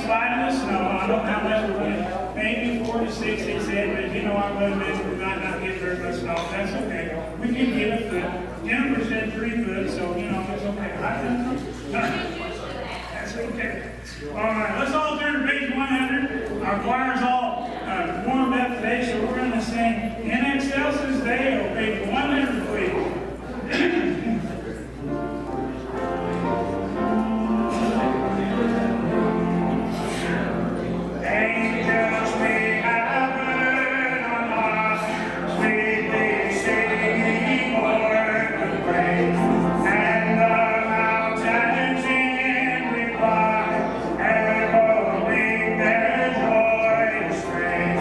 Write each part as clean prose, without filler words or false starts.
slide in the snow. I don't know how much we're going to, maybe 4 to 6, they said, but you know, our limit, we might not get very much snow. That's okay. We can get a foot. Jennifer said 3 foot, so, you know, it's okay. That's okay. All right, let's all turn to page 100. Our choir's all warmed up today, so we're going to sing In Excelsis Deo, page 100, please. Angels may have heard on high, sweetly singing Lord the praise, and the mountains in reply, echoing their joyous strain.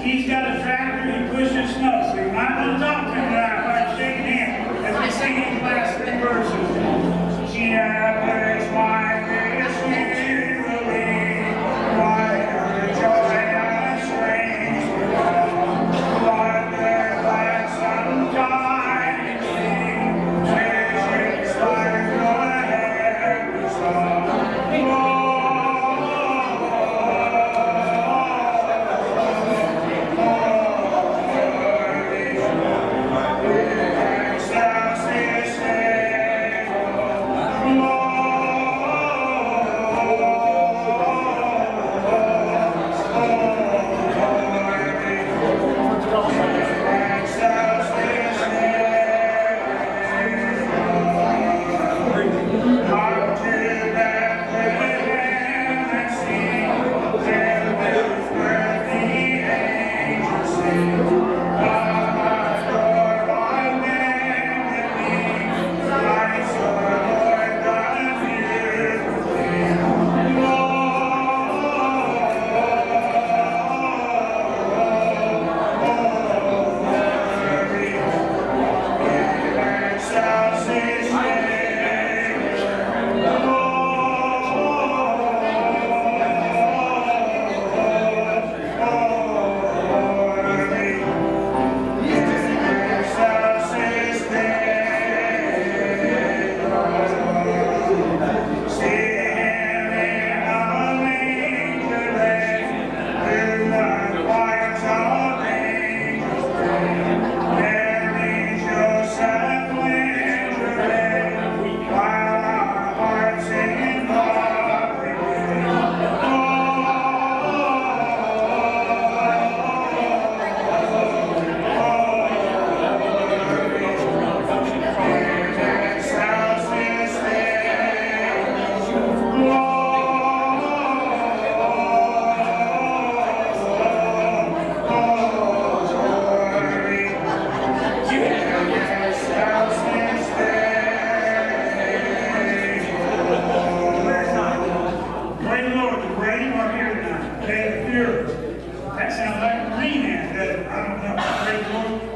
He's got a tractor, he pushes snow, so you might want to talk to him now by shaking hands as we sing these last 3 verses. Shepherds, why this jubilee? Why the joy and strange love? Lord, their glad sunshine sing, visions like your heavenly song.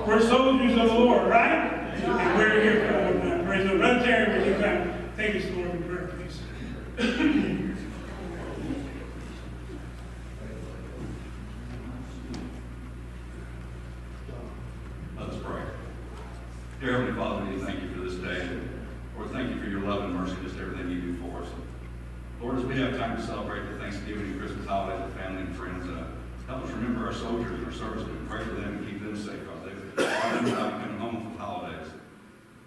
We're soldiers of the Lord, right? And we're here for praise the Lord. Brother Terry, would you come take us to the Lord in prayer, please? Let's pray. Dear Heavenly Father, we thank you for this day. Lord, thank you for your love and mercy, just everything you do for us. Lord, as we have time to celebrate the Thanksgiving and Christmas holidays with family and friends, help us remember our soldiers and our service. We pray for them and keep them safe, Father. They're not coming home for the holidays.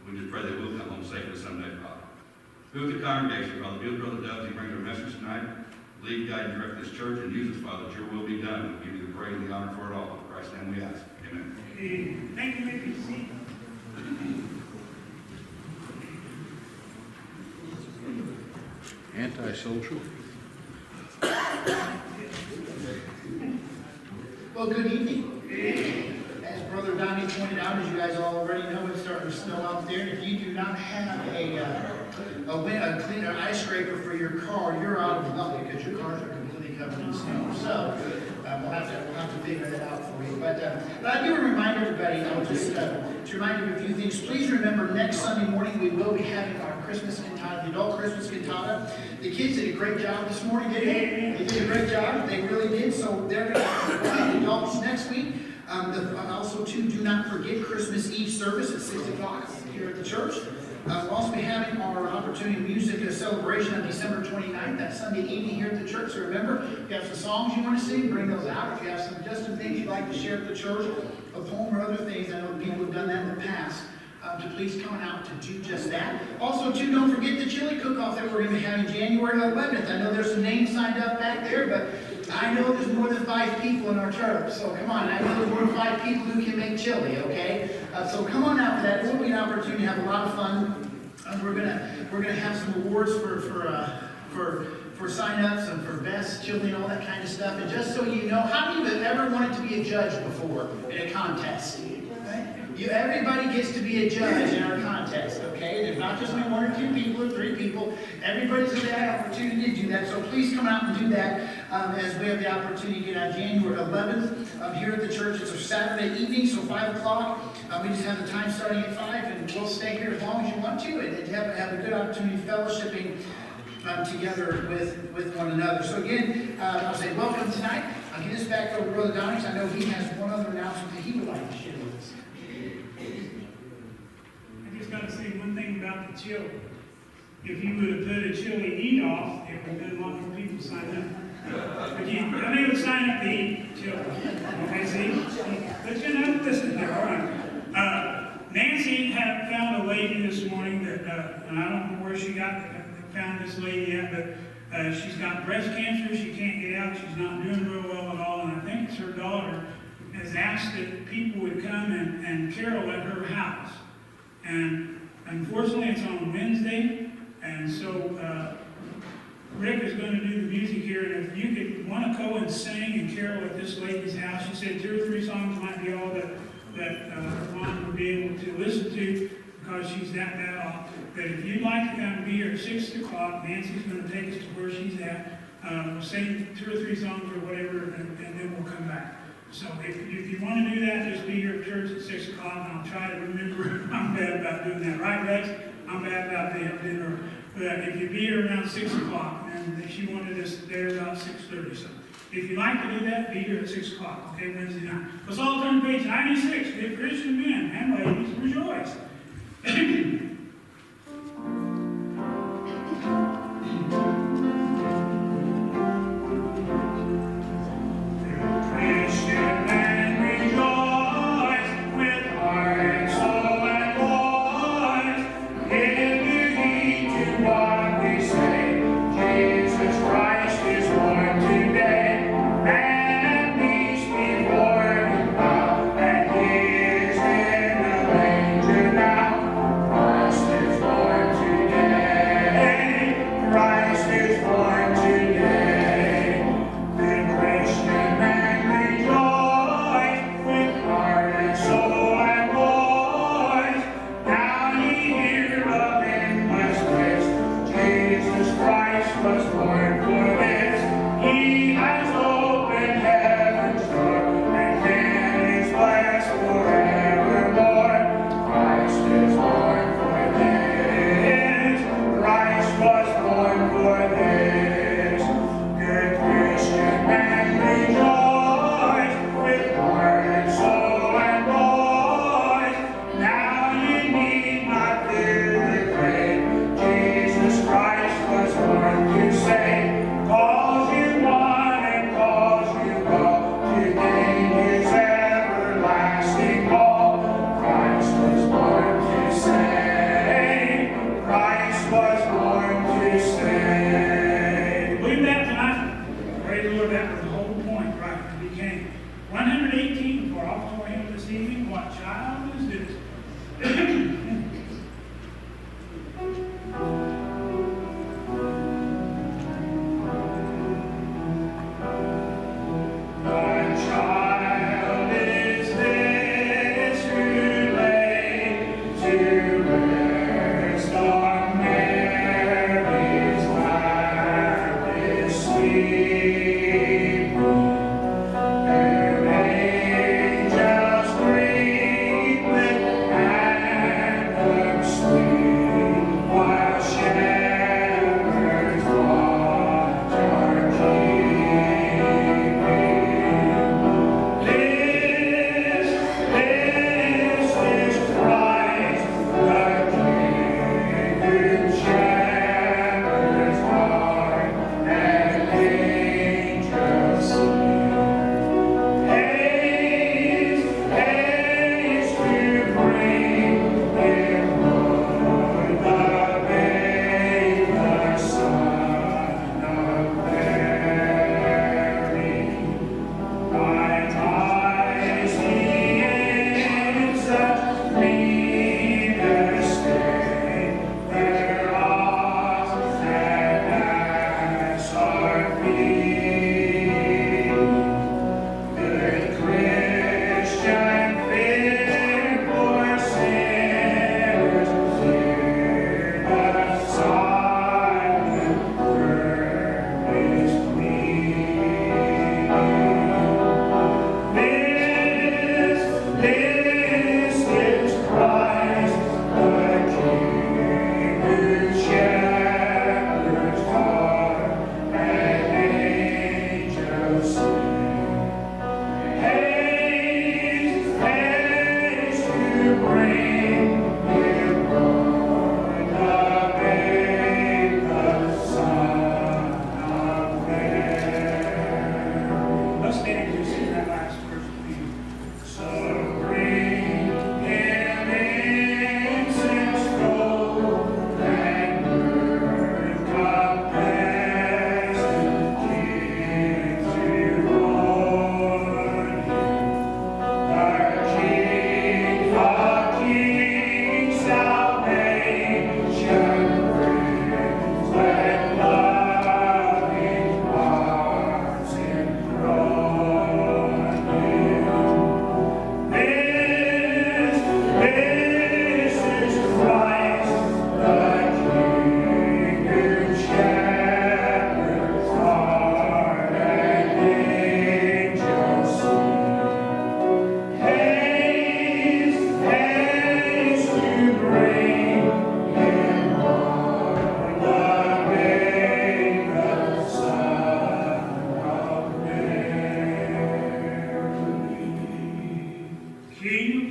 We just pray they will come home safely someday, Father. Be with the congregation, Father. Be with Brother Doug as he brings our message tonight. Lead, guide, and direct this church and use us, Father, that your will be done. We give you the praise and the honor for it all. In Christ's name we ask. Amen. Thank you, Mickey. Antisocial. Well, good evening. As Brother Donnie pointed out, as you guys all already know, it's starting to snow out there. If you do not have a a cleaner ice scraper for your car, you're out of luck because your cars are completely covered in snow. So we'll have to figure that out for you. But I do remind everybody, I'll just to remind you of a few things. Please remember, next Sunday morning we will be having our Christmas cantata, the adult Christmas cantata. The kids did a great job this morning, didn't they? They did a great job. They really did. So they're going to have the adults next week. Also, too, do not forget Christmas Eve service at 6 o'clock here at the church. We'll also be having our opportunity music celebration on December 29th, that Sunday evening here at the church. So remember, if you have some songs you want to sing, bring those out. If you have some things you'd like to share at the church, a poem or other things, I know people have done that in the past, to please come out to do just that. Also, too, don't forget the chili cook-off that we're going to be having January 11th. I know there's some names signed up back there, but I know there's more than 5 people in our church. So come on, I know there's more than 5 people who can make chili, okay? So come on out for that. It will be an opportunity to have a lot of fun. We're gonna have some awards for sign-ups and for best chili and all that kind of stuff. And just so you know, how many of you have ever wanted to be a judge before in a contest? Right? Everybody gets to be a judge in our contest, okay? There's not just 1 or 2 people or 3 people. Everybody's going to have the opportunity to do that. So please come out and do that as we have the opportunity to get on January 11th here at the church. It's a Saturday evening, so 5 o'clock. We just have the time starting at 5, and we'll stay here as long as you want to, and have a good opportunity fellowshipping together with one another. So again, I'll say welcome tonight. I'll get this back over to Brother Donnie. I know he has one other announcement that he would like to share with us. I just got to say one thing about the chill. If you would have put a chili eat off, it would have been a lot more people sign up. But I mean, would sign up to eat chili. Okay, see? But you know, listen here, all right. Nancy had found a lady this morning that, and I don't know where she found this lady at, but she's got breast cancer. She can't get out. She's not doing real well at all. And I think it's her daughter has asked that people would come and carol at her house. And unfortunately, it's on Wednesday. And so Rick is going to do the music here. And if you could want to go and sing and carol at this lady's house, she said 2 or 3 songs might be all that Ron would be able to listen to because she's that bad off. But if you'd like to come and be here at 6 o'clock, Nancy's going to take us to where she's at. We'll sing 2 or 3 songs or whatever, and then we'll come back. So if you want to do that, just be here at church at 6 o'clock, and I'll try to remember. I'm bad about doing that. Right, Rex? I'm bad about dinner. But if you be here around 6 o'clock, and she wanted us there about 6:30. So if you'd like to do that, be here at 6 o'clock, okay, Wednesday night. Let's all turn to page 96. Give Christian men and ladies rejoice. Now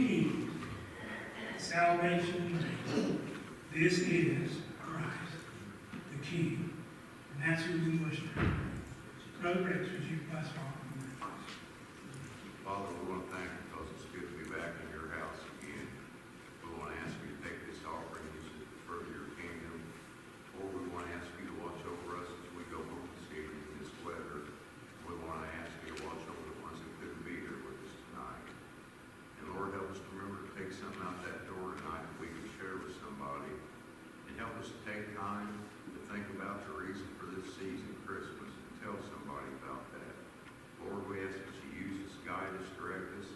key. Salvation. This is Christ, the key. And that's who we worship. Brother Rex, would you pass on? Father, we want to thank you because it's good to be back in your house again. We want to ask you to take this offering and use it to further your kingdom. Or we want to ask you to watch over us as we go home this evening in this weather. We want to ask you to watch over the ones that couldn't be here with us tonight. And Lord, help us to remember to take something out that door tonight that we can share with somebody. And help us to take time to think about the reason for this season, Christmas, and tell somebody about that. Lord, we ask that you use us, guide us, direct us,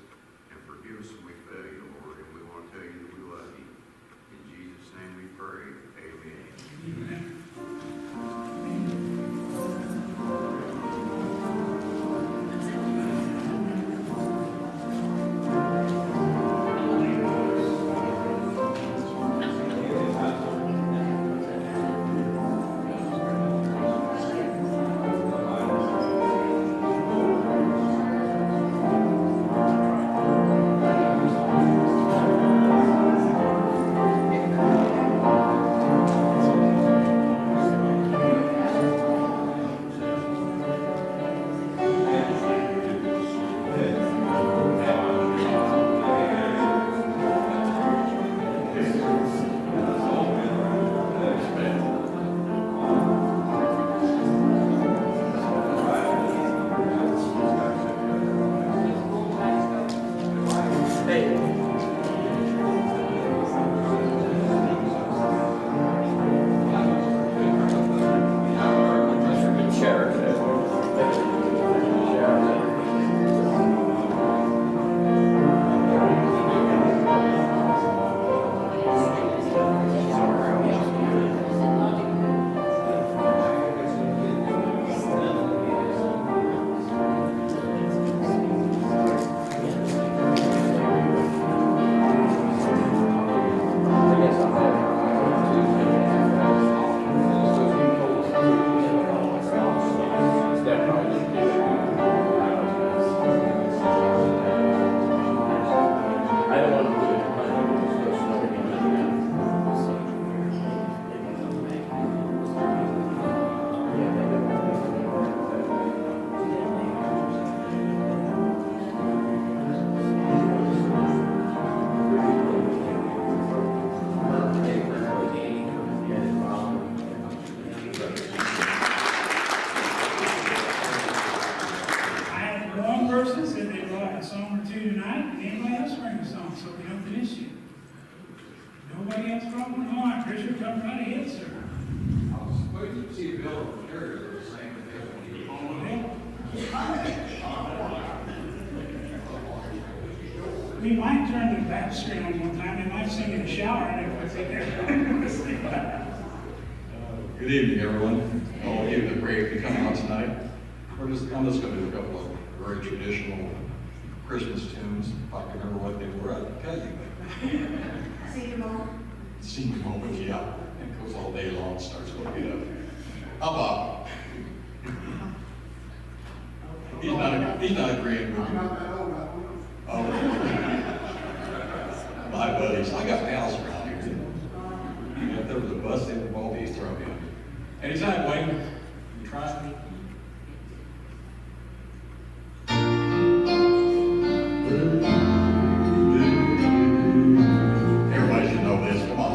and forgive us when we fail you, Lord. And we want to tell you that we love you. In Jesus' name we pray. Amen. Nobody else from the line. Richard, come right ahead, sir. I was waiting to see Bill and Terry are the same We might turn the back screen on one time. They might sing in the shower and if Good evening, everyone. All of you that brave to come out tonight. I'm just going to do a couple of very traditional Christmas tunes. If I can remember what they were, I'll tell you. Senior moment. Senior moment, yeah. It goes all day long, starts to get up. How about? He's not agreeing with me. Oh. My buddies, I got pals around here. And if there was a bus, they would all be thrown in. Anytime, Wayne, you trying? Everybody should know this, come on.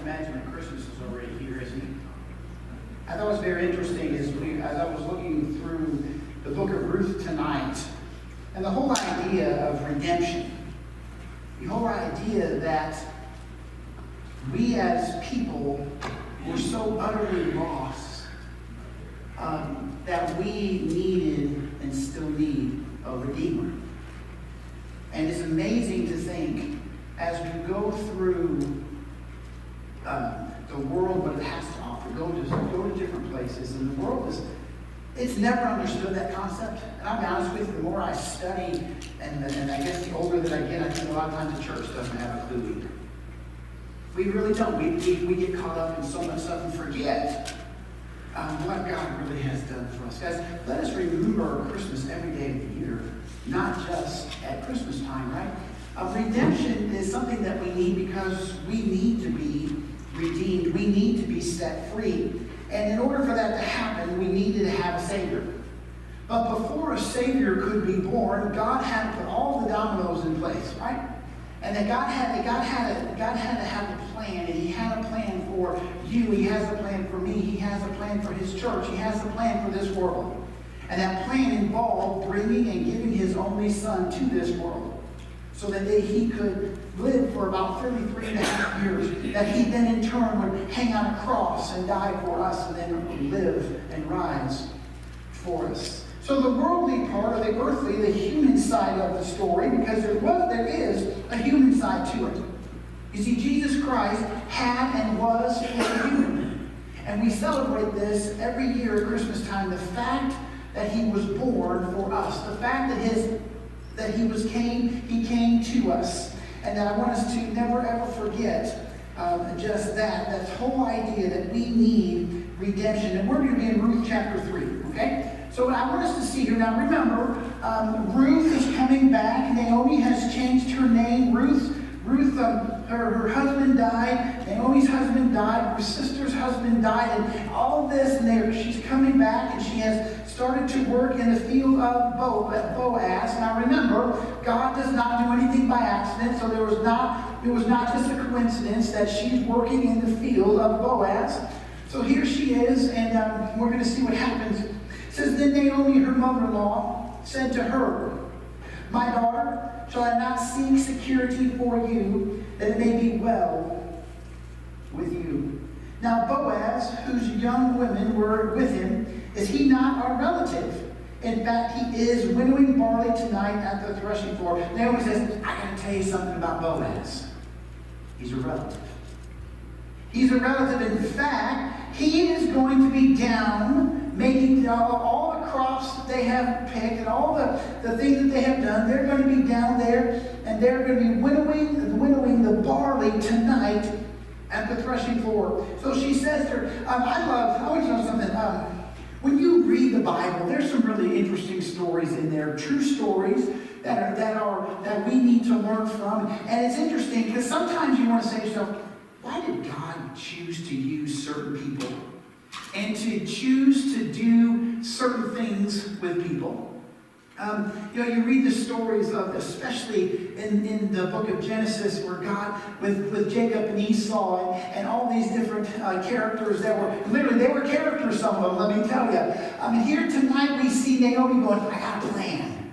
imagine that Christmas is already here, isn't it? I thought it was very interesting as I was looking through the book of Ruth tonight, and the whole idea of redemption, the whole idea that we as people were so utterly lost that we needed and still need a Redeemer. And it's amazing to think as we go through the world, what it has to offer, go to different places, and the world it's never understood that concept. And I'll be honest with you, the more I study, and I guess the older that I get, I think a lot of times the church doesn't have a clue either. We really don't. We get caught up in so much stuff and forget what God really has done for us. Guys, let us remember Christmas every day of the year, not just at Christmas time, right? Redemption is something that we need because we need to be redeemed. We need to be set free. And in order for that to happen, we needed to have a Savior. But before a Savior could be born, God had to put all the dominoes in place, right? And that God had to have a plan, and He had a plan for you. He has a plan for me. He has a plan for His church. He has a plan for this world. And that plan involved bringing and giving His only Son to this world so that He could live for about 33 and a half years, that He then in turn would hang on a cross and die for us, and then live and rise for us. So the worldly part, or the earthly, the human side of the story, because there is a human side to it. You see, Jesus Christ had and was fully human. And we celebrate this every year at Christmas time, the fact that He was born for us, the fact that He came to us. And that I want us to never ever forget just that whole idea that we need redemption. And we're going to be in Ruth chapter 3, okay? So I want us to see here. Now remember, Ruth is coming back. Naomi has changed her name. Ruth, her husband died. Naomi's husband died. Her sister's husband died. And all this, and she's coming back, and she has started to work in the field of Boaz. Now remember, God does not do anything by accident, so it was not just a coincidence that she's working in the field of Boaz. So here she is, and we're going to see what happens. It says, then Naomi, her mother-in-law, said to her, my daughter, shall I not seek security for you, that it may be well with you? Now Boaz, whose young women were with him, is he not our relative? In fact, he is winnowing barley tonight at the threshing floor. Naomi says, I got to tell you something about Boaz. He's a relative. He's a relative. In fact, he is going to be down making all the crops that they have picked and all the things that they have done. They're going to be down there, and they're going to be winnowing the barley tonight at the threshing floor. So she says to her, I want you to know something. When you read the Bible, there's some really interesting stories in there, true stories that we need to learn from. And it's interesting because sometimes you want to say to yourself, why did God choose to use certain people and to choose to do certain things with people? You read the stories of, especially in the book of Genesis, where God, with Jacob and Esau and all these different characters that were, literally, they were characters, some of them, let me tell you. Here tonight we see Naomi going, I got a plan.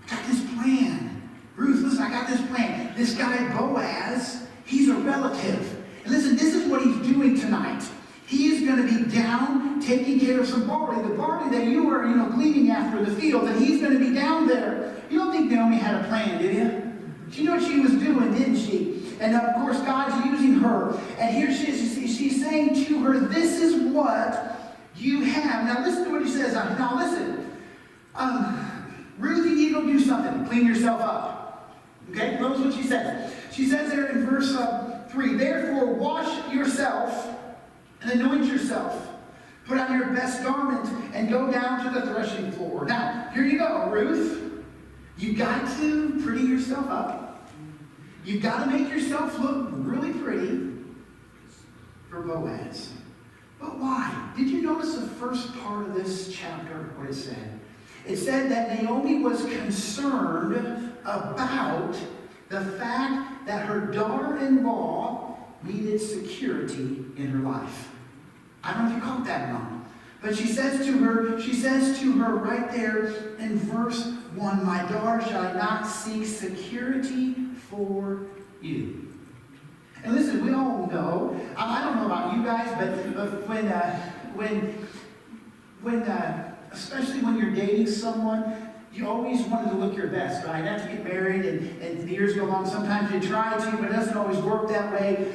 I got this plan. Ruth, listen, I got this plan. This guy Boaz, he's a relative. And listen, this is what he's doing tonight. He is going to be down taking care of some barley. The barley that you were, gleaning after the field, and he's going to be down there. You don't think Naomi had a plan, did you? She knew what she was doing, didn't she? And of course, God's using her. And here she is. She's saying to her, this is what you have. Now listen to what he says. Now listen. Ruth, you need to go do something. Clean yourself up. Okay? Notice what she says. She says there in verse 3, therefore wash yourself and anoint yourself. Put on your best garment and go down to the threshing floor. Now, here you go, Ruth. You've got to pretty yourself up. You've got to make yourself look really pretty for Boaz. But why? Did you notice the first part of this chapter, what it said? It said that Naomi was concerned about the fact that her daughter-in-law needed security in her life. I don't know if you caught that or not. But she says to her right there in verse 1, my daughter, shall I not seek security for you? And listen, we all know, I don't know about you guys, but when especially when you're dating someone, you always wanted to look your best, right? After you get married and the years go along, sometimes you try to, but it doesn't always work that way.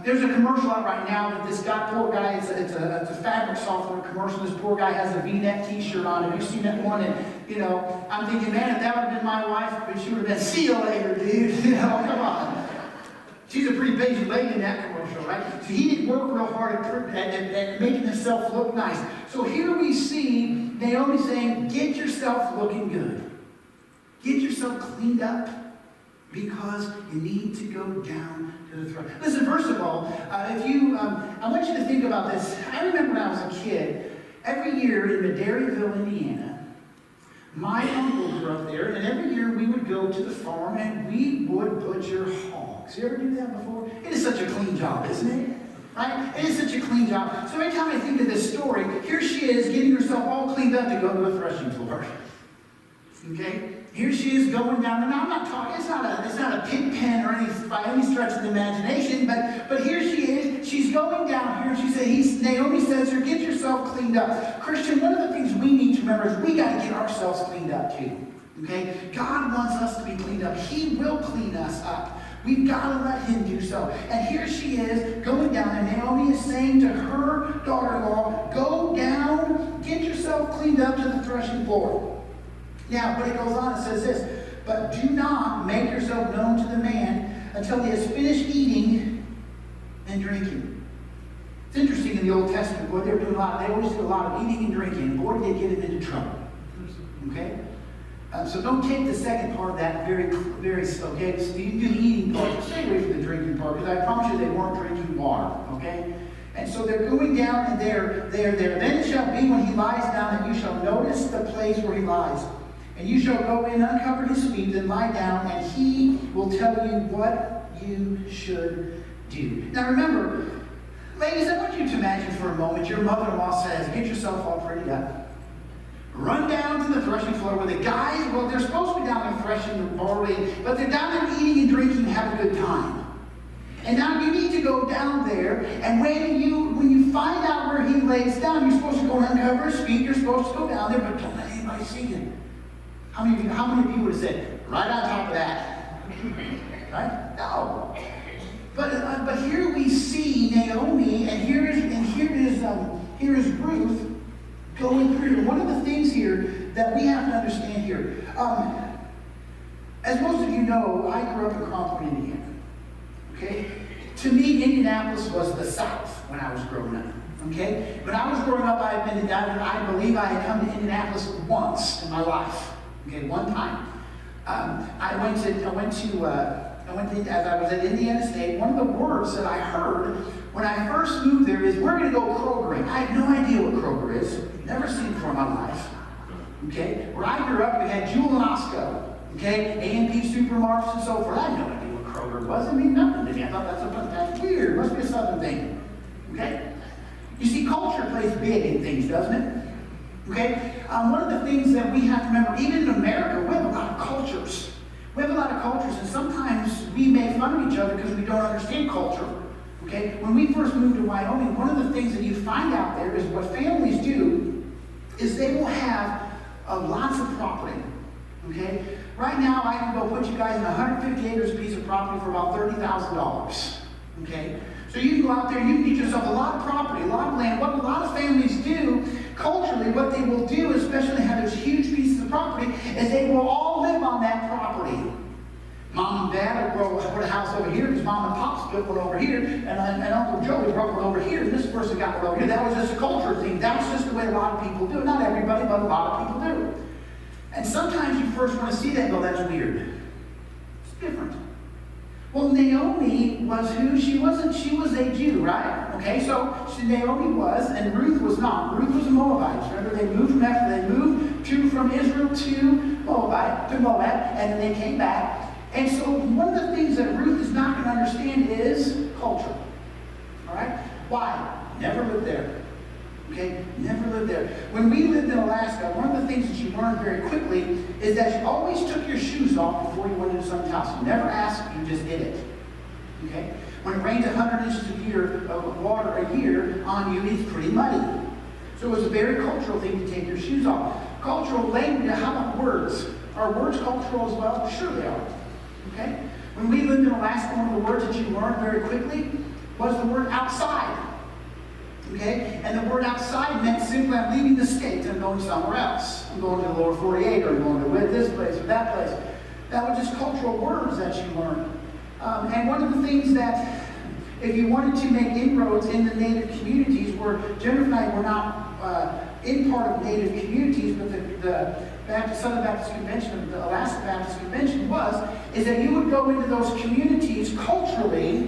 There's a commercial out right now that this guy, poor guy, it's a fabric softener commercial. This poor guy has a V-neck t-shirt on. Have you seen that one? And, you know, I'm thinking, man, if that would have been my wife, but she would have been, see you later, dude. You know, come on. She's a pretty patient lady in that commercial, right? So he didn't work real hard at making himself look nice. So here we see Naomi saying, get yourself looking good. Get yourself cleaned up because you need to go down to the throne. Listen, first of all, I want you to think about this. I remember when I was a kid, every year in Madairyville, Indiana, my uncle grew up there, and every year we would go to the farm and we would butcher hogs. You ever do that before? It is such a clean job, isn't it? Right? It is such a clean job. So every time I think of this story, here she is getting herself all cleaned up to go to a threshing floor. Okay? Here she is going down, and I'm not talking, it's not a pig pen or by any stretch of the imagination, but here she is, she's going down here, and Naomi says to her, get yourself cleaned up. Christian, one of the things we need to remember is we got to get ourselves cleaned up too. Okay? God wants us to be cleaned up. He will clean us up. We've got to let him do so. And here she is going down, and Naomi is saying to her daughter-in-law, go down, get yourself cleaned up to the threshing floor. Now, when it goes on, it says this, but do not make yourself known to the man until he has finished eating and drinking. It's interesting in the Old Testament, boy, they always do a lot of eating and drinking, and boy, did they get him into trouble. Okay? So don't take the second part of that very, okay? So you can do the eating part, but stay away from the drinking part, because I promise you they weren't drinking water, okay? And so they're going down, and they're there. Then it shall be when he lies down that you shall notice the place where he lies. And you shall go in, uncover his feet, and lie down, and he will tell you what you should do. Now remember, ladies, I want you to imagine for a moment your mother-in-law says, get yourself all prettied up. Run down to the threshing floor where the guys, well, they're supposed to be down there threshing the barley, but they're down there eating and drinking and having a good time. And now you need to go down there, and when you find out where he lays down, you're supposed to go and uncover his feet, you're supposed to go down there, but don't let anybody see you. How many of you would have said, right on top of that? Right? No. But here we see Naomi, and here is Ruth going through. One of the things here that we have to understand here, as most of you know, I grew up in Cronford, Indiana. Okay? To me, Indianapolis was the South when I was growing up. Okay? When I was growing up, I believe I had come to Indianapolis once in my life. Okay, one time. I went as I was at Indiana State, one of the words that I heard when I first moved there is, we're going to go Krogering. I had no idea what Kroger is. Never seen it before in my life. Okay? Where I grew up, we had Jewel and Osco. Okay? A&P supermarkets and so forth. I had no idea what Kroger was. It mean nothing to me. I thought that's weird. It must be a Southern thing. Okay? You see, culture plays big in things, doesn't it? Okay? One of the things that we have to remember, even in America, we have a lot of cultures. We have a lot of cultures, and sometimes we make fun of each other because we don't understand culture. Okay? When we first moved to Wyoming, one of the things that you find out there is what families do is they will have lots of property. Okay? Right now, I can go put you guys in 150 acres piece of property for about $30,000. Okay? So you can go out there, you can get yourself a lot of property, a lot of land. What a lot of families do, culturally, what they will do, especially when they have those huge pieces of property, is they will all live on that property. Mom and Dad will put a house over here, because Mom and Pop split one over here, and Uncle Joey brought one over here, and this person got one over here. That was just a culture thing. That's just the way a lot of people do it. Not everybody, but a lot of people do. And sometimes you first want to see that and go, that's weird. It's different. Well, Naomi was who? She was a Jew, right? Okay, so Naomi was, and Ruth was not. Ruth was a Moabite. Remember, they moved from Israel to Moab, and then they came back. And so one of the things that Ruth is not going to understand is culture. All right? Why? Never lived there. Okay? Never lived there. When we lived in Alaska, one of the things that you learned very quickly is that you always took your shoes off before you went into someone's house. You never asked, you just did it. Okay? When it rains 100 inches of water a year on you, it's pretty muddy. So it was a very cultural thing to take your shoes off. Cultural language, how about words? Are words cultural as well? Sure they are. Okay? When we lived in Alaska, one of the words that you learned very quickly was the word outside. Okay? And the word outside meant simply I'm leaving the States and going somewhere else. I'm going to the lower 48 or I'm going to this place or that place. That was just cultural words that you learned. And one of the things that, if you wanted to make inroads in the Native communities, where Jennifer and I were not in part of Native communities, but the Southern Baptist Convention, the Alaska Baptist Convention is that you would go into those communities culturally,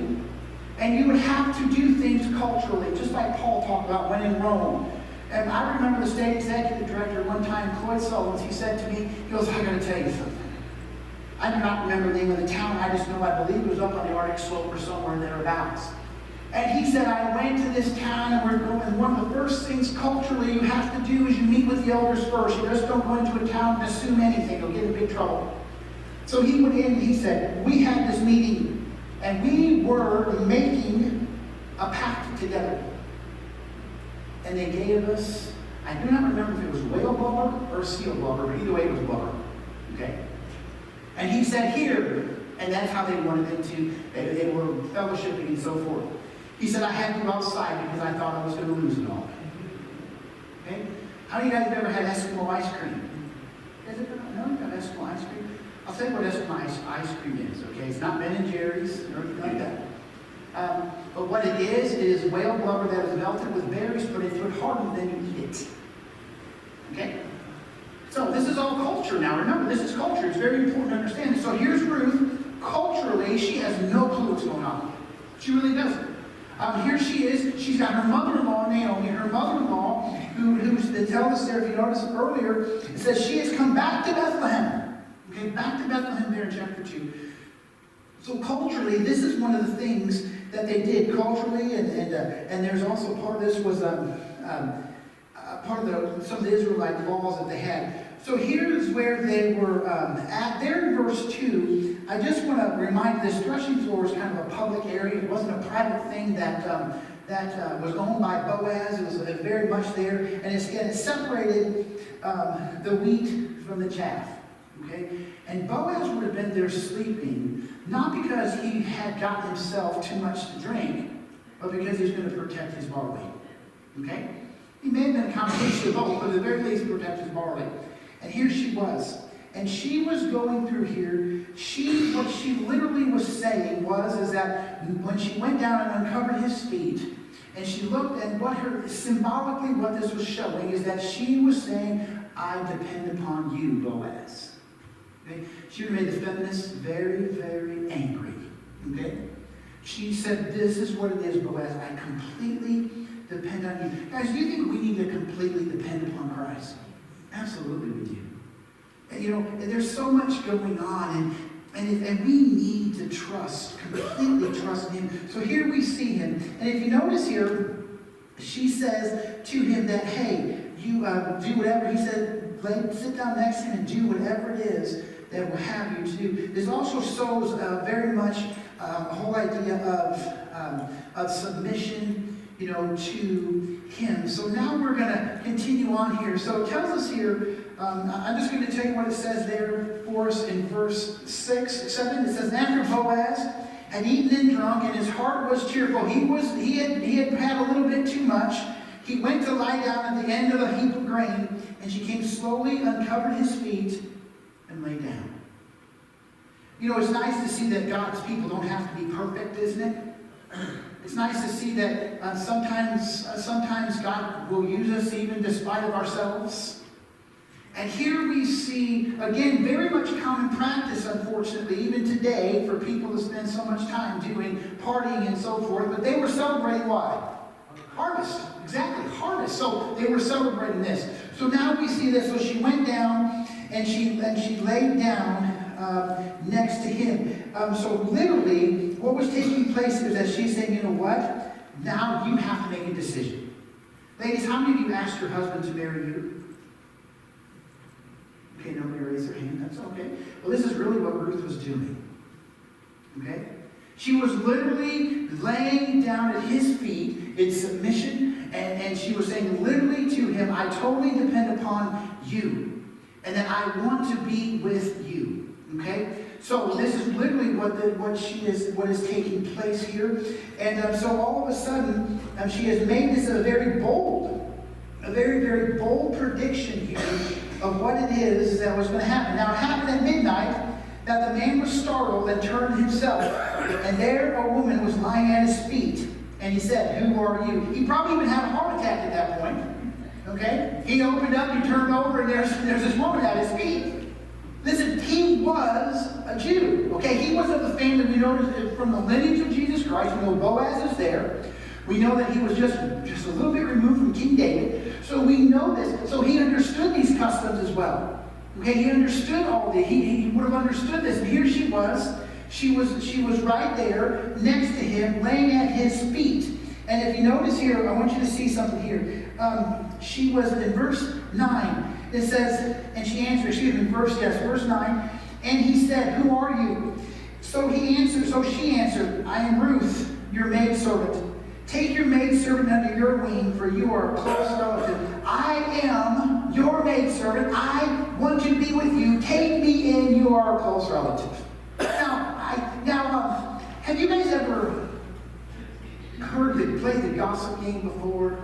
and you would have to do things culturally, just like Paul talked about when in Rome. And I remember the state executive director one time, Cloyd Sullivans, he said to me, he goes, I got to tell you something. I do not remember the name of the town, I just know I believe it was up on the Arctic slope or somewhere thereabouts. And he said, I went to this town and one of the first things culturally you have to do is you meet with the elders first. You just don't go into a town and assume anything, you'll get in big trouble. So he went in and he said, we had this meeting and we were making a pact together. And they gave us, I do not remember if it was whale blubber or seal blubber, but either way it was blubber. Okay? And he said, here, and that's how they wanted it to, they were fellowshipping and so forth. He said, I had to go outside because I thought I was going to lose it all. Okay? How many of you guys have ever had Eskimo ice cream? You guys ever know you've got Eskimo ice cream? I'll tell you what Eskimo ice cream is, okay? It's not Ben & Jerry's or anything like that. But what it is whale blubber that is melted with berries put into it harder than you eat it. Okay? So this is all culture now. Remember, this is culture. It's very important to understand. So here's Ruth. Culturally, she has no clue what's going on. She really doesn't. Here she is. She's got her mother-in-law, Naomi. Her mother-in-law, who's the tells us there, if you notice earlier, it says she has come back to Bethlehem. Okay, back to Bethlehem there in chapter 2. So culturally, this is one of the things that they did culturally, and there's also part of this was part of some of the Israelite laws that they had. So here's where they were at. There in verse 2, I just want to remind you, this threshing floor is kind of a public area. It wasn't a private thing that was owned by Boaz. It was very much there. And it separated the wheat from the chaff. Okay? And Boaz would have been there sleeping, not because he had gotten himself too much to drink, but because he was going to protect his barley. Okay? He may have been a combination of both, but at the very least, protect his barley. And here she was. And she was going through here. What she literally was saying is that when she went down and uncovered his feet, and she looked, and symbolically what this was showing is that she was saying, I depend upon you, Boaz. Okay? She made the feminists very, very angry. Okay? She said, this is what it is, Boaz. I completely depend on you. Guys, do you think we need to completely depend upon Christ? Absolutely we do. And, there's so much going on, and we need to completely trust in him. So here we see him. And if you notice here, she says to him that, hey, you do whatever. He said, sit down next to him and do whatever it is that will have you to do. This also shows very much a whole idea of submission, to him. So now we're going to continue on here. So it tells us here, I'm just going to tell you what it says there for us in verse 7. It says, after Boaz had eaten and drunk, and his heart was cheerful. He had had a little bit too much. He went to lie down at the end of a heap of grain, and she came slowly, uncovered his feet, and lay down. It's nice to see that God's people don't have to be perfect, isn't it? It's nice to see that sometimes God will use us even despite of ourselves. And here we see, again, very much common practice, unfortunately, even today, for people to spend so much time doing partying and so forth. But they were celebrating what? Harvest. Exactly, harvest. So they were celebrating this. So now we see this. So she went down and she laid down next to him. So literally, what was taking place is that she's saying, you know what? Now you have to make a decision. Ladies, how many of you asked your husband to marry you? Okay, nobody raised their hand. That's okay. Well, this is really what Ruth was doing. Okay? She was literally laying down at his feet in submission, and she was saying literally to him, I totally depend upon you, and that I want to be with you. Okay? So this is literally what is taking place here. And so all of a sudden, she has made this a very, very bold prediction here of what it is that was going to happen. Now, it happened at midnight that the man was startled and turned himself, and there a woman was lying at his feet, and he said, who are you? He probably even had a heart attack at that point. Okay? He opened up, he turned over, and there's this woman at his feet. Listen, he was a Jew. Okay? He was of the family, we know from the lineage of Jesus Christ. We know Boaz is there. We know that he was just a little bit removed from King David. So we know this. So he understood these customs as well. Okay, he understood all this. He would have understood this. And here she was. She was right there next to him, laying at his feet. And if you notice here, I want you to see something here. She was in verse 9. It says, and she answered, verse 9. And he said, who are you? So she answered, I am Ruth, your maidservant. Take your maidservant under your wing, for you are a close relative. I am your maidservant. I want to be with you. Take me in. You are a close relative. Now, have you guys ever played the gossip game before?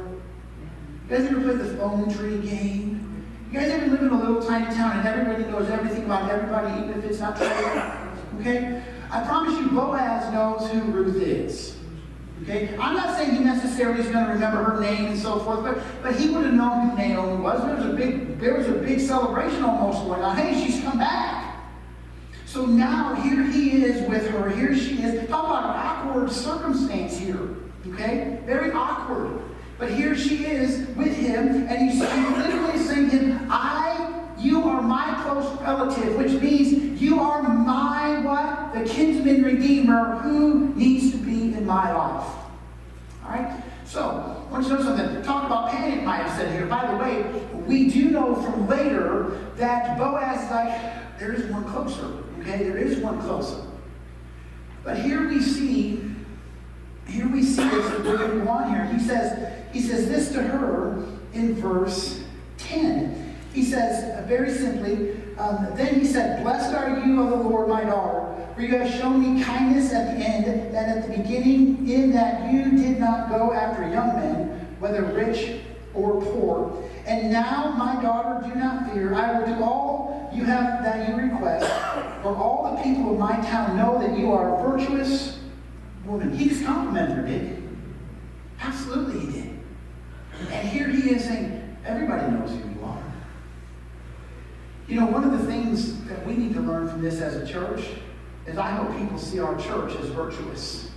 You guys ever played the phone tree game? You guys ever live in a little tiny town and everybody knows everything about everybody, even if it's not true? Okay? I promise you, Boaz knows who Ruth is. Okay? I'm not saying he necessarily is going to remember her name and so forth, but he would have known who Naomi was. There was a big celebration almost going on. Hey, she's come back. So now here he is with her. Here she is. Talk about an awkward circumstance here. Okay? Very awkward. But here she is with him, and he's literally saying to him, you are my close relative, which means you are my what? The kinsman redeemer who needs to be in my life. Alright? So, I want you to know something. Talk about panic might have said here. By the way, we do know from later that Boaz is like, there is one closer. Okay? There is one closer. But here we see this, we're going to go on here. He says this to her in verse 10. He says, very simply, then he said, blessed are you of the Lord, my daughter, for you have shown me kindness at the end, that at the beginning, in that you did not go after young men, whether rich or poor. And now, my daughter, do not fear. I will do all you have that you request, for all the people of my town know that you are a virtuous woman. He just complimented her, didn't he? Absolutely he did. And here he is saying, everybody knows who you are. You know, one of the things that we need to learn from this as a church is I hope people see our church as virtuous.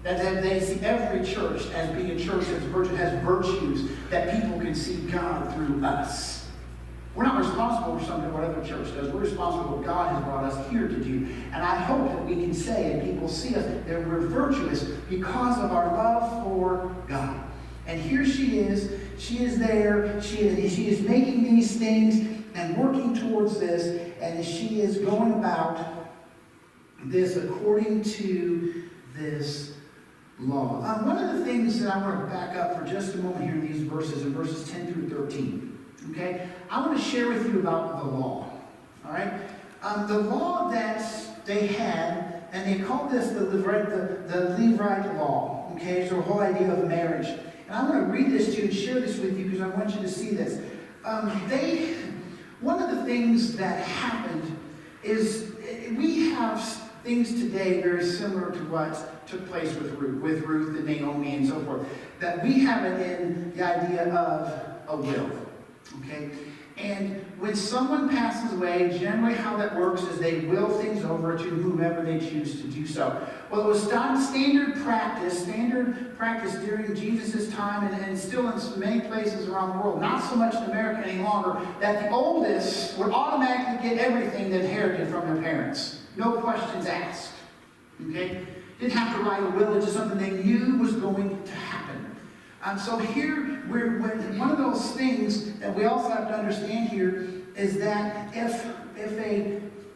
That they see every church as being a church that's virtuous, has virtues, that people can see God through us. We're not responsible for something what other church does. We're responsible for what God has brought us here to do. And I hope that we can say, and people see us, that we're virtuous because of our love for God. And here she is there, she is making these things and working towards this, and she is going about this according to this law. One of the things that I want to back up for just a moment here in these verses, in verses 10 through 13, okay? I want to share with you about the law, all right? The law that they had, and they called this the Levirate law, okay? So the whole idea of marriage. And I want to read this to you and share this with you because I want you to see this. One of the things that happened is we have things today very similar to what took place with Ruth and Naomi and so forth. That we have it in the idea of a will. Okay? And when someone passes away, generally how that works is they will things over to whomever they choose to do so. Well, it was standard practice during Jesus' time and still in many places around the world, not so much in America any longer, that the oldest would automatically get everything they inherited from their parents. No questions asked. Okay? Didn't have to write a will, it's just something they knew was going to happen. So here, one of those things that we also have to understand here is that if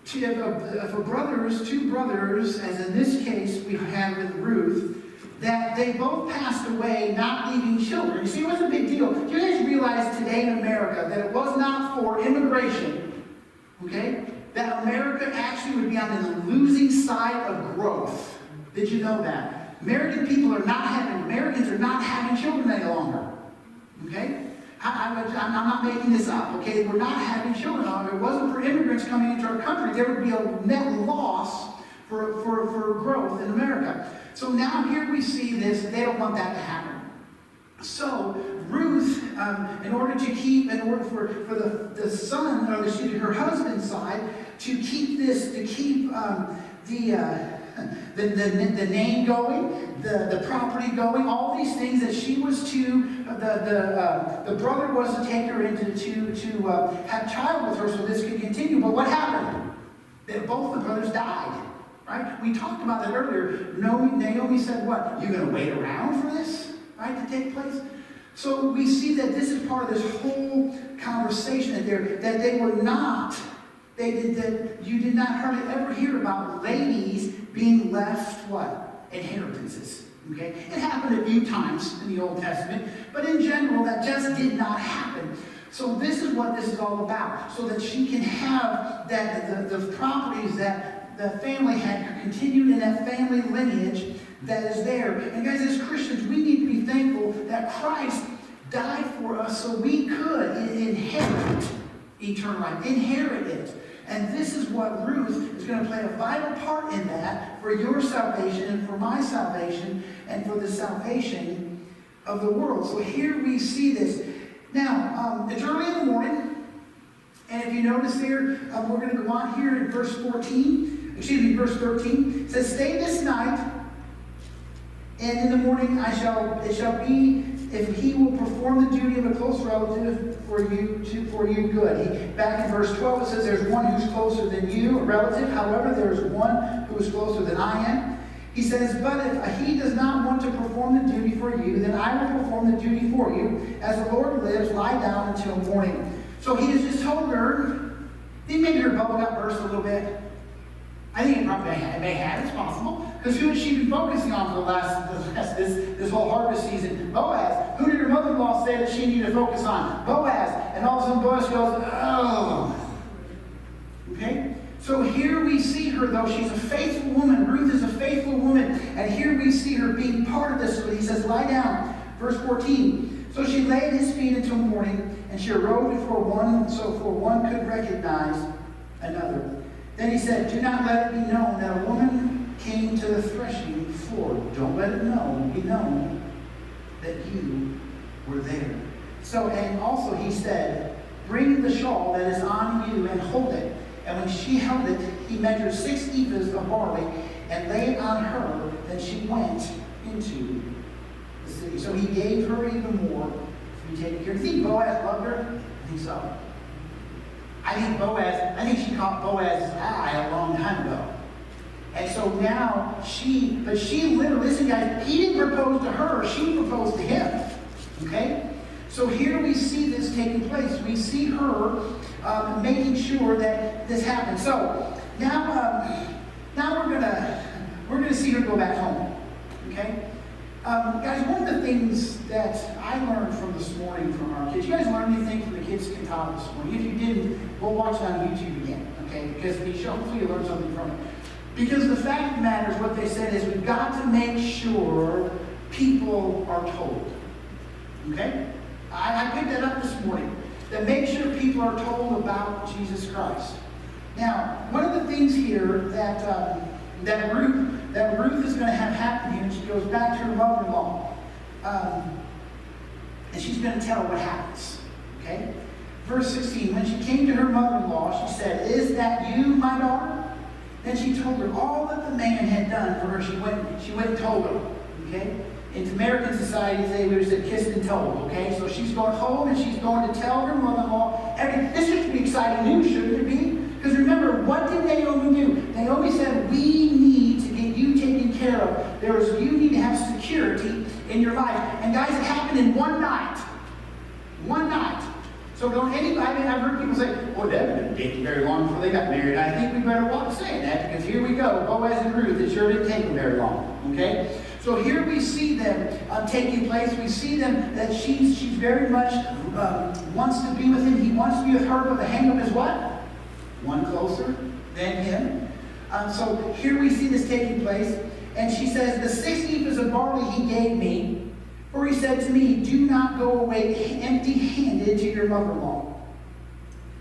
two brothers, as in this case we have with Ruth, that they both passed away not leaving children. You see, it was a big deal. Do you guys realize today in America that it was not for immigration, okay, that America actually would be on the losing side of growth? Did you know that? Americans are not having children any longer. Okay? I'm not making this up. Okay? We're not having children any longer. If it wasn't for immigrants coming into our country, there would be a net loss for growth in America. So now here we see this. They don't want that to happen. So Ruth, in order for the son, or excuse me, her husband's side, to keep the name going, the property going, all these things that she was the brother was to take her into to have child with her so this could continue. But what happened? That both the brothers died. Right? We talked about that earlier. Naomi said, what? You're going to wait around for this, right, to take place? So we see that this is part of this whole conversation that they were not. That you did not hardly ever hear about ladies being left what? Inheritances. Okay? It happened a few times in the Old Testament, but in general that just did not happen. So this is what this is all about, so that she can have the properties that the family had continued in that family lineage that is there. And guys, as Christians, we need to be thankful that Christ died for us so we could inherit eternal life, inherit it. And this is what Ruth is going to play a vital part in that for your salvation and for my salvation and for the salvation of the world. So here we see this. Now, it's early in the morning, and if you notice there, we're going to go on here in verse 13. Verse 13. It says, "Stay this night, and in the morning it shall be, if he will perform the duty of a close relative for you good." Back in verse 12 it says, "There's one who's closer than you, a relative. However, there's one who is closer than I am." He says, "But if he does not want to perform the duty for you, then I will perform the duty for you. As the Lord lives, lie down until morning." So he has just told her, think maybe her bubble got burst a little bit. I think it probably may have. It's possible. Because who has she been focusing on for this whole harvest season? Boaz. Who did her mother-in-law say that she needed to focus on? Boaz. And all of a sudden Boaz goes, oh. Okay? So here we see her, though. She's a faithful woman. Ruth is a faithful woman. And here we see her being part of this. So he says, lie down. Verse 14. "So she lay at his feet until morning, and she arose before one, so for one could recognize another. Then he said, 'Do not let it be known that a woman came to the threshing floor.'" Don't let it be known that you were there. So, and also he said, "Bring the shawl that is on you and hold it." And when she held it, he measured 6 ephahs of barley and laid it on her. Then she went into the city. So he gave her even more to be taken care of. Do you think Boaz loved her? I think so. I think she caught Boaz's eye a long time ago. And so now she literally, listen guys, he didn't propose to her, she proposed to him. Okay? So here we see this taking place. We see her making sure that this happens. So now we're gonna see her go back home. Okay? Guys, one of the things that I learned from this morning from our kids, you guys learned anything from the kids' cantata this morning? If you didn't, go watch it on YouTube again, okay? Because hopefully you learned something from it. Because the fact of the matter is, what they said is, we've got to make sure people are told. Okay? I picked that up this morning. That make sure people are told about Jesus Christ. Now, one of the things here that Ruth is going to have happen here, and she goes back to her mother-in-law, and she's going to tell her what happens. Okay? Verse 16, "When she came to her mother-in-law, she said, 'Is that you, my daughter?' Then she told her all that the man had done for her. She went and told her. Okay? In American society, they would have said kissed and told. Okay? So she's going home and she's going to tell her mother-in-law. This should be exciting news, shouldn't it be? Because remember, what did Naomi do? Naomi said, we need to get you taken care of. You need to have security in your life. And guys, it happened in one night. One night. So don't anybody, I've heard people say, oh, that didn't take very long before they got married. I think we better walk saying that, because here we go. Boaz and Ruth, it sure didn't take them very long. Okay? So here we see them taking place. We see them that she's very much wants to be with him. He wants to be with her, but the hang-up is what? One closer than him. So here we see this taking place. And she says, the 6 ephahs of barley he gave me, for he said to me, do not go away empty-handed to your mother-in-law.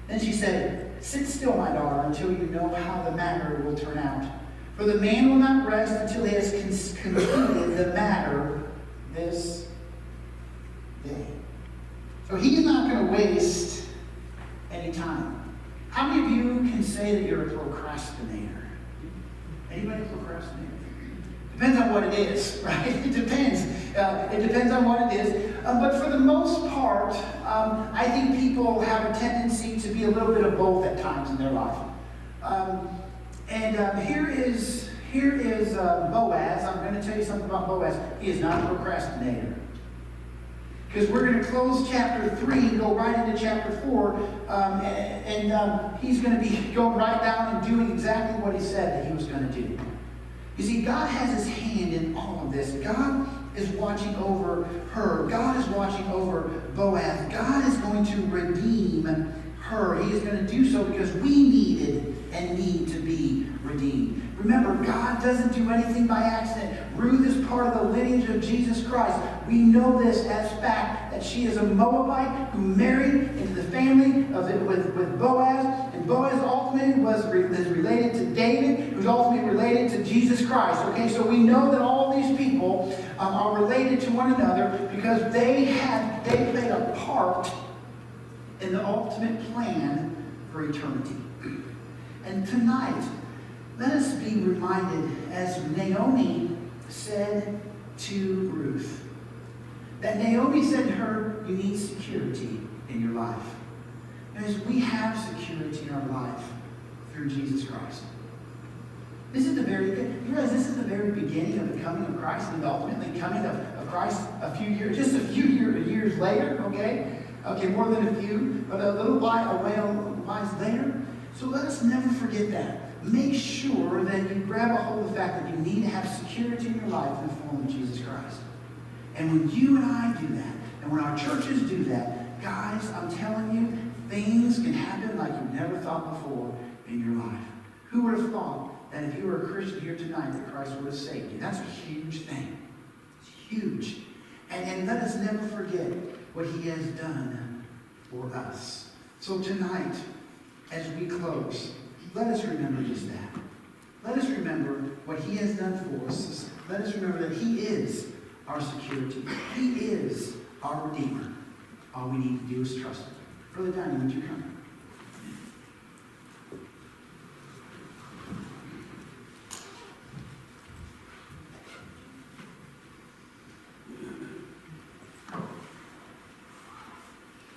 Then she said, sit still, my daughter, until you know how the matter will turn out. For the man will not rest until he has concluded the matter this day. So he's not going to waste any time. How many of you can say that you're a procrastinator? Anybody procrastinate? Depends on what it is, right? It depends. It depends on what it is. But for the most part, I think people have a tendency to be a little bit of both at times in their life. Here is Boaz. I'm going to tell you something about Boaz. He is not a procrastinator. Because we're going to close chapter 3 and go right into chapter 4. He's going to be going right down and doing exactly what he said that he was going to do. You see, God has his hand in all of this. God is watching over her. God is watching over Boaz. God is going to redeem her. He is going to do so because we needed and need to be redeemed. Remember, God doesn't do anything by accident. Ruth is part of the lineage of Jesus Christ. We know this as fact, that she is a Moabite who married into the family with Boaz. And Boaz ultimately is related to David, who's ultimately related to Jesus Christ. Okay, so we know that all these people are related to one another because they played a part in the ultimate plan for eternity. And tonight, let us be reminded, as Naomi said to Ruth, that Naomi said to her, you need security in your life. Because we have security in our life through Jesus Christ. This is the very beginning of the coming of Christ and the ultimately coming of Christ a few years later, okay? Okay, more than a few, but a little while later. So let us never forget that. Make sure that you grab a hold of the fact that you need to have security in your life in the form of Jesus Christ. And when you and I do that, and when our churches do that, guys, I'm telling you, things can happen like you've never thought before in your life. Who would have thought that if you were a Christian here tonight that Christ would have saved you? That's a huge thing. It's huge. And let us never forget what he has done for us. So tonight, as we close, let us remember just that. Let us remember what he has done for us. Let us remember that he is our security. He is our Redeemer. All we need to do is trust him. Brother Danny, would you come?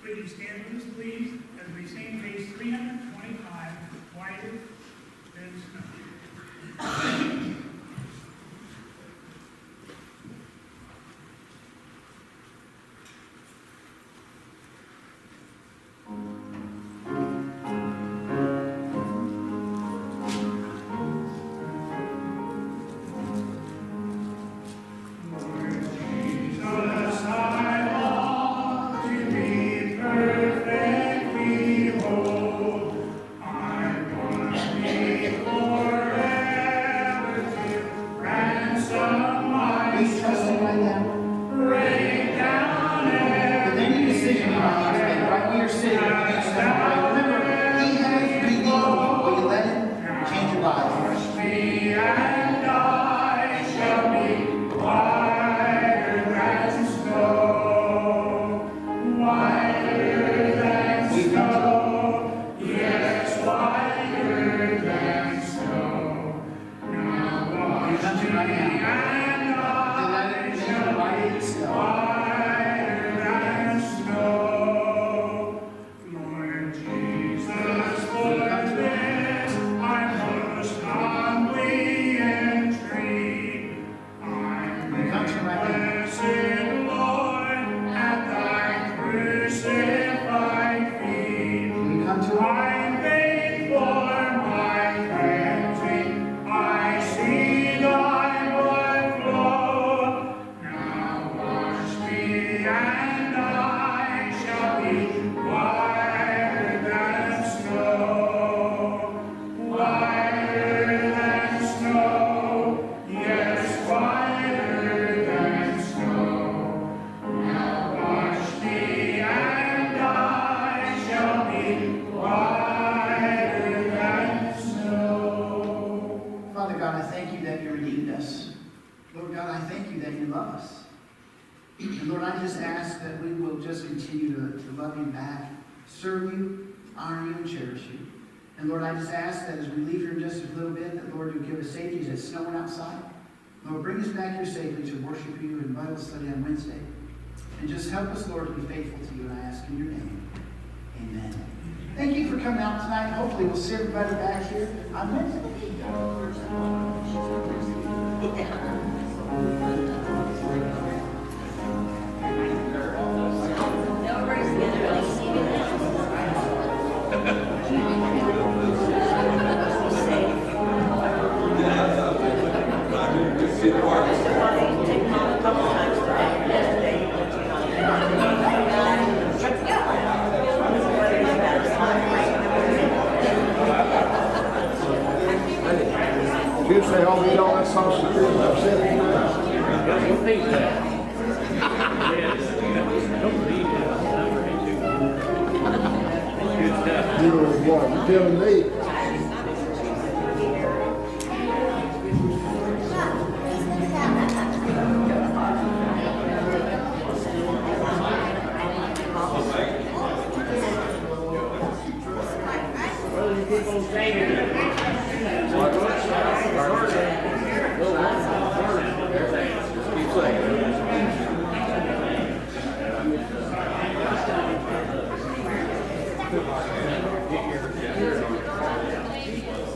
Would you stand with us, please, as we sing page 325, Whiter Than Snow. Whiter than snow. whiter than snow. Lord Jesus, for this I most humbly entreat. I'm blessed, Lord, at thy crucified feet. I'm made for my cleansing. I see thy blood flow. Now wash me, and I shall be whiter than snow. Whiter than snow, yes, whiter than snow. Now wash me, and I shall be whiter than snow. Father God, I thank you that you redeemed us. Lord God, I thank you that you love us. And Lord, I just ask that we will just continue to love you back, serve you, honor you, and cherish you. And Lord, I just ask that as we leave here in just a little bit, that Lord, you give us safety as it's snowing outside. Lord, bring us back here safely to worship you in Bible study on Wednesday. And just help us, Lord, to be faithful to you. And I ask in your name, amen. Thank you for coming out tonight. Hopefully we'll see everybody back here on Wednesday. You say, oh, we don't have social security, I'm saying. You know what, you telling me?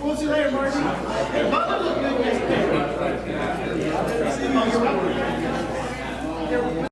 We'll see you later, Marcy. Hey, Butler.